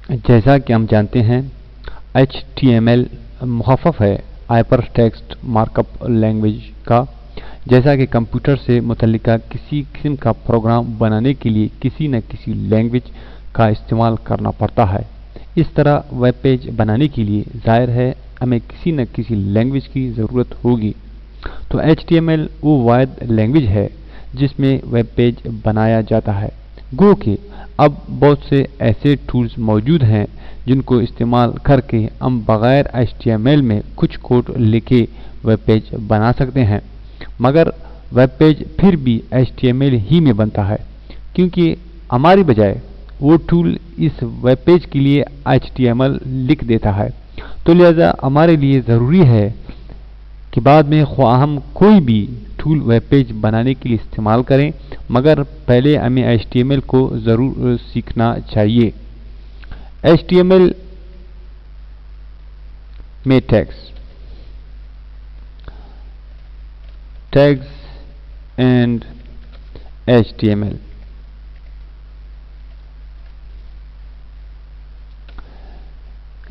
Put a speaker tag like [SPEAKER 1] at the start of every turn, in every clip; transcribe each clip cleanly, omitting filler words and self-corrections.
[SPEAKER 1] जैसा कि हम जानते हैं, HTML मुखफ़फ़ है हाइपर टेक्स्ट मार्कअप लैंग्वेज का। जैसा कि कंप्यूटर से मुतल्लिका किसी किस्म का प्रोग्राम बनाने के लिए किसी न किसी लैंग्वेज का इस्तेमाल करना पड़ता है, इस तरह वेब पेज बनाने के लिए जाहिर है हमें किसी न किसी लैंग्वेज की ज़रूरत होगी। तो HTML वो वाहिद लैंग्वेज है जिसमें वेब पेज बनाया जाता है। गो कि अब बहुत से ऐसे टूल्स मौजूद हैं जिनको इस्तेमाल करके हम बग़ैर HTML में कुछ कोड लिखे वेब पेज बना सकते हैं, मगर वेब पेज फिर भी HTML ही में बनता है, क्योंकि हमारी बजाय वो टूल इस वेब पेज के लिए HTML लिख देता है। तो लिहाजा हमारे लिए ज़रूरी है कि बाद में ख्वाह हम कोई भी टूल वेब पेज बनाने के लिए इस्तेमाल करें, मगर पहले हमें HTML को ज़रूर सीखना चाहिए। HTML में टैग्स एंड HTML।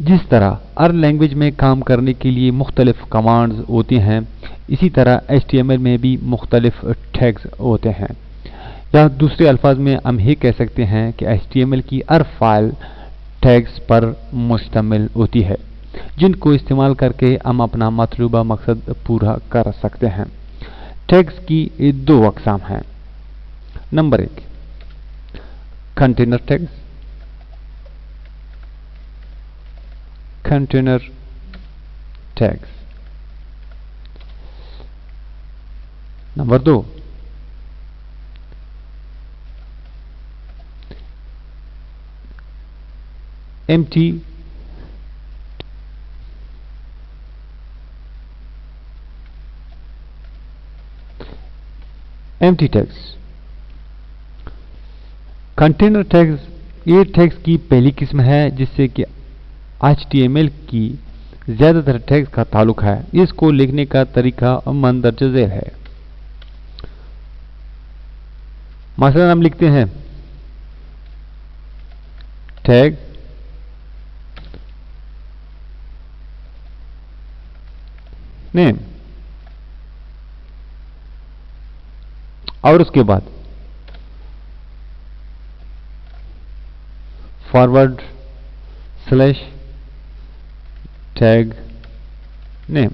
[SPEAKER 1] जिस तरह हर लैंग्वेज में काम करने के लिए मुख्तलिफ कमांड्स होती हैं, इसी तरह HTML में भी मुख्तलिफ टैग्स होते हैं। या दूसरे अल्फाज में हम ये कह सकते हैं कि HTML की हर फाइल टैग्स पर मुश्तमिल होती है, जिनको इस्तेमाल करके हम अपना मतलूबा मकसद पूरा कर सकते हैं। टैग्स की दो अक़साम हैं। Number 1, container tags. Container tags. Number 2, empty tags. Container tags ये टैग्स की पहली किस्म है जिससे कि HTML की ज़्यादातर टैग्स का ताल्लुक है। इसको लिखने का तरीका मंदरजा झेल है। मसलन हम लिखते हैं टैग नेम और उसके बाद फॉरवर्ड स्लैश टैग नेम।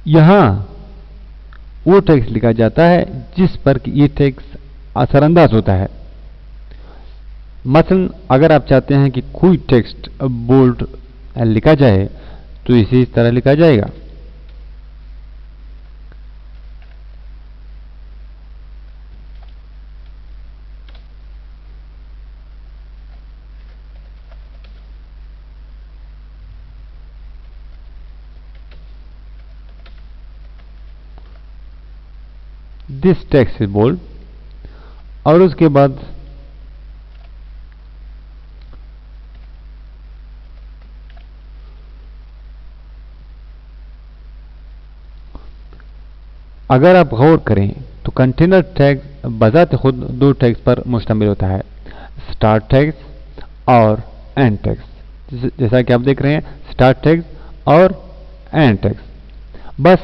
[SPEAKER 1] यहां वो टेक्स्ट लिखा जाता है जिस पर कि ये टेक्स्ट असरअंदाज होता है। मसलन अगर आप चाहते हैं कि कोई टेक्स्ट बोल्ड लिखा जाए तो इसे इस तरह लिखा जाएगा। दिस टेक्स्ट इज बोल्ड और उसके बाद अगर आप गौर करें तो कंटेनर टैग बजाते खुद दो टैग्स पर मुश्तमिल होता है, स्टार्ट टैग्स और एंड टैग्स। जैसा कि आप देख रहे हैं, स्टार्ट टैग्स और एंड टैग्स। बस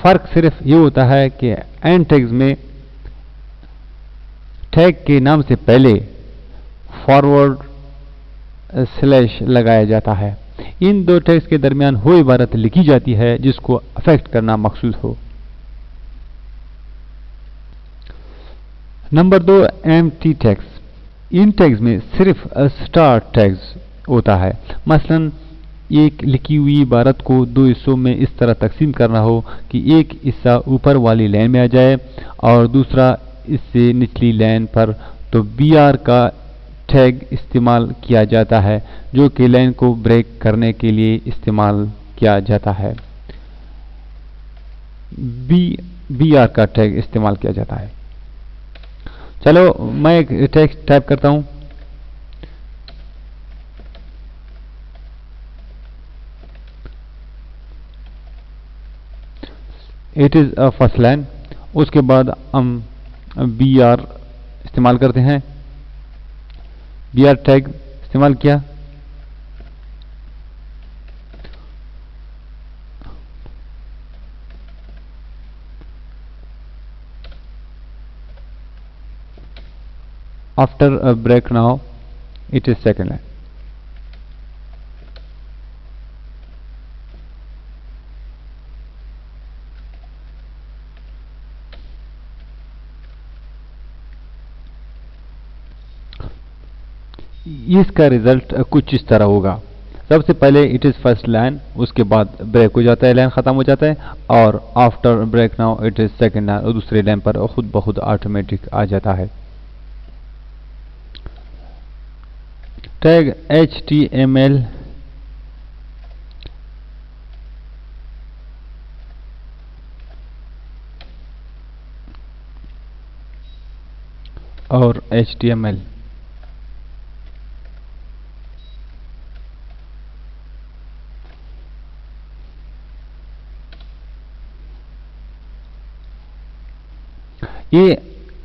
[SPEAKER 1] फर्क सिर्फ ये होता है कि एंड टैग्स में टैग के नाम से पहले फॉरवर्ड स्लैश लगाया जाता है। इन दो टैग्स के दरमियान वो इबारत लिखी जाती है जिसको अफेक्ट करना मकसूद हो। Number 2, empty tags. इन टैग्स में सिर्फ स्टार्ट टैग्स होता है। मसलन एक लिखी हुई इबारत को दो हिस्सों में इस तरह तकसीम करना हो कि एक हिस्सा ऊपर वाली लाइन में आ जाए और दूसरा इससे निचली लाइन पर, तो BR का टैग इस्तेमाल किया जाता है जो कि लाइन को ब्रेक करने के लिए इस्तेमाल किया जाता है। BR का टैग इस्तेमाल किया जाता है। चलो मैं एक टेक्स्ट टाइप करता हूं। It is a first line. उसके बाद हम BR इस्तेमाल करते हैं। br टैग इस्तेमाल किया, after a break now it is second line। इसका रिजल्ट कुछ इस तरह होगा। सबसे पहले इट इज़ फर्स्ट लाइन, उसके बाद ब्रेक हो जाता है, लाइन ख़त्म हो जाता है, और after break now it is second line, और दूसरे लाइन पर खुद ब खुद ऑटोमेटिक आ जाता है। टैग HTML और HTML ये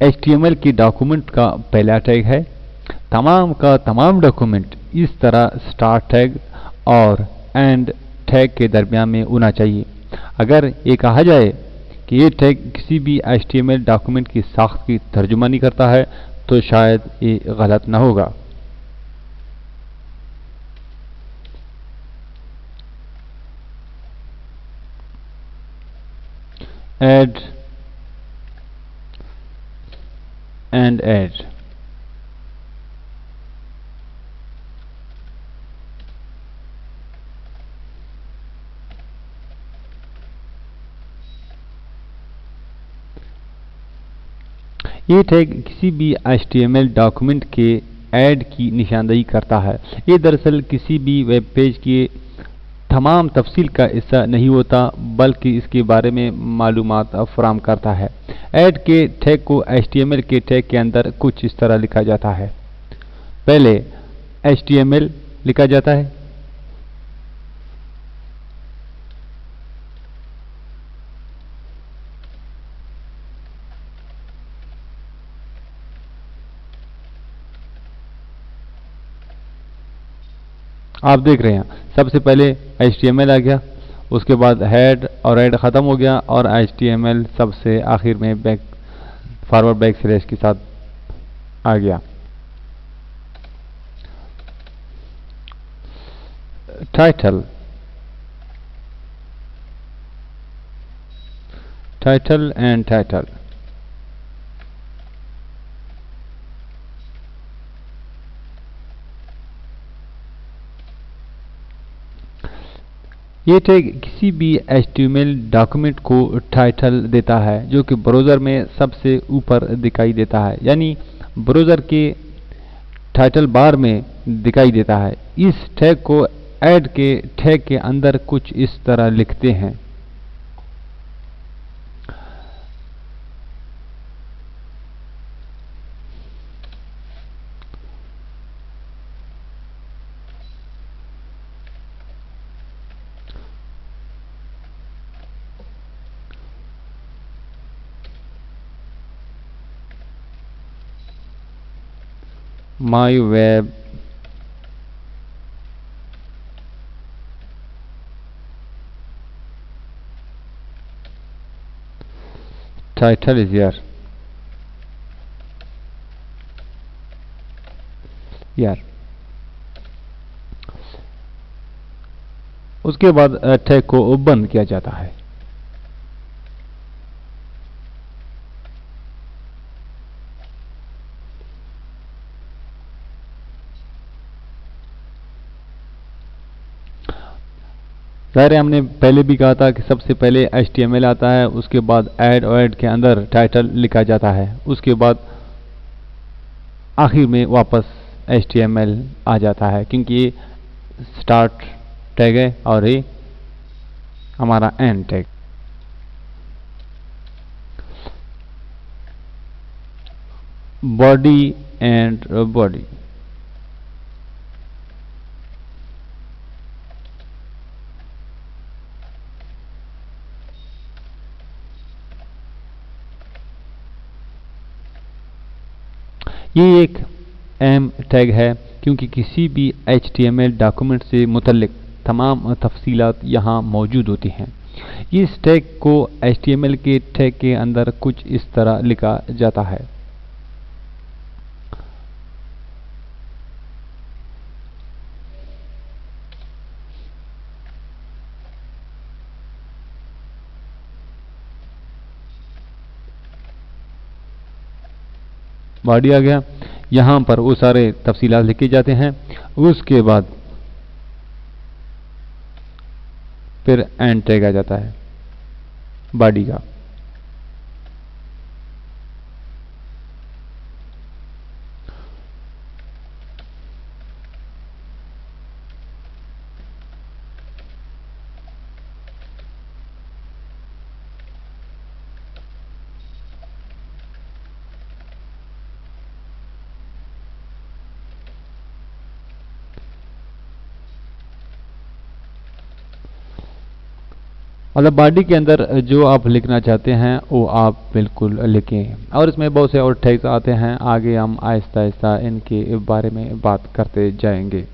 [SPEAKER 1] HTML की डॉक्यूमेंट का पहला टैग है। तमाम का तमाम डॉक्यूमेंट इस तरह स्टार्ट टैग और एंड टैग के दरमियान में होना चाहिए। अगर ये कहा जाए कि ये टैग किसी भी HTML डॉक्यूमेंट की साख्त की तर्जुमानी करता है तो शायद ये गलत ना होगा। ऐड एंड ऐड, ये टैग किसी भी HTML डॉक्यूमेंट के ऐड की निशानदेही करता है। ये दरअसल किसी भी वेब पेज के तमाम तफसील का हिस्सा नहीं होता, बल्कि इसके बारे में मालूमात फराहम करता है। ऐड के टैग को HTML के टैग के अंदर कुछ इस तरह लिखा जाता है। पहले HTML लिखा जाता है, आप देख रहे हैं सबसे पहले HTML आ गया, उसके बाद हेड और हेड ख़त्म हो गया, और HTML सबसे आखिर में बैक फॉरवर्ड बैक स्लैश के साथ आ गया। टाइटल, टाइटल एंड टाइटल, ये टैग किसी भी HTML डॉक्यूमेंट को टाइटल देता है जो कि ब्राउज़र में सबसे ऊपर दिखाई देता है, यानी ब्राउज़र के टाइटल बार में दिखाई देता है। इस टैग को ऐड के टैग के अंदर कुछ इस तरह लिखते हैं। My web title is here। उसके बाद टैग को बंद किया जाता है। ज़ाहिर है हमने पहले भी कहा था कि सबसे पहले HTML आता है, उसके बाद ऐड और ऐड के अंदर टाइटल लिखा जाता है, उसके बाद आखिर में वापस HTML आ जाता है, क्योंकि ये स्टार्ट टैग है और ये हमारा and tag. Body and body, ये एक अहम टैग है क्योंकि किसी भी HTML डॉक्यूमेंट से मुतल्लिक तमाम तफसीलात यहाँ मौजूद होती हैं। इस टैग को HTML के टैग के अंदर कुछ इस तरह लिखा जाता है। बॉडी आ गया, यहाँ पर वो सारे तफसीलात लिखे जाते हैं। उसके बाद फिर एंड टैग आ जाता है बॉडी का। मतलब बॉडी के अंदर जो आप लिखना चाहते हैं वो आप बिल्कुल लिखें, और इसमें बहुत से और टैग्स आते हैं। आगे हम आहिस्ता आहिस्ता इनके बारे में बात करते जाएंगे।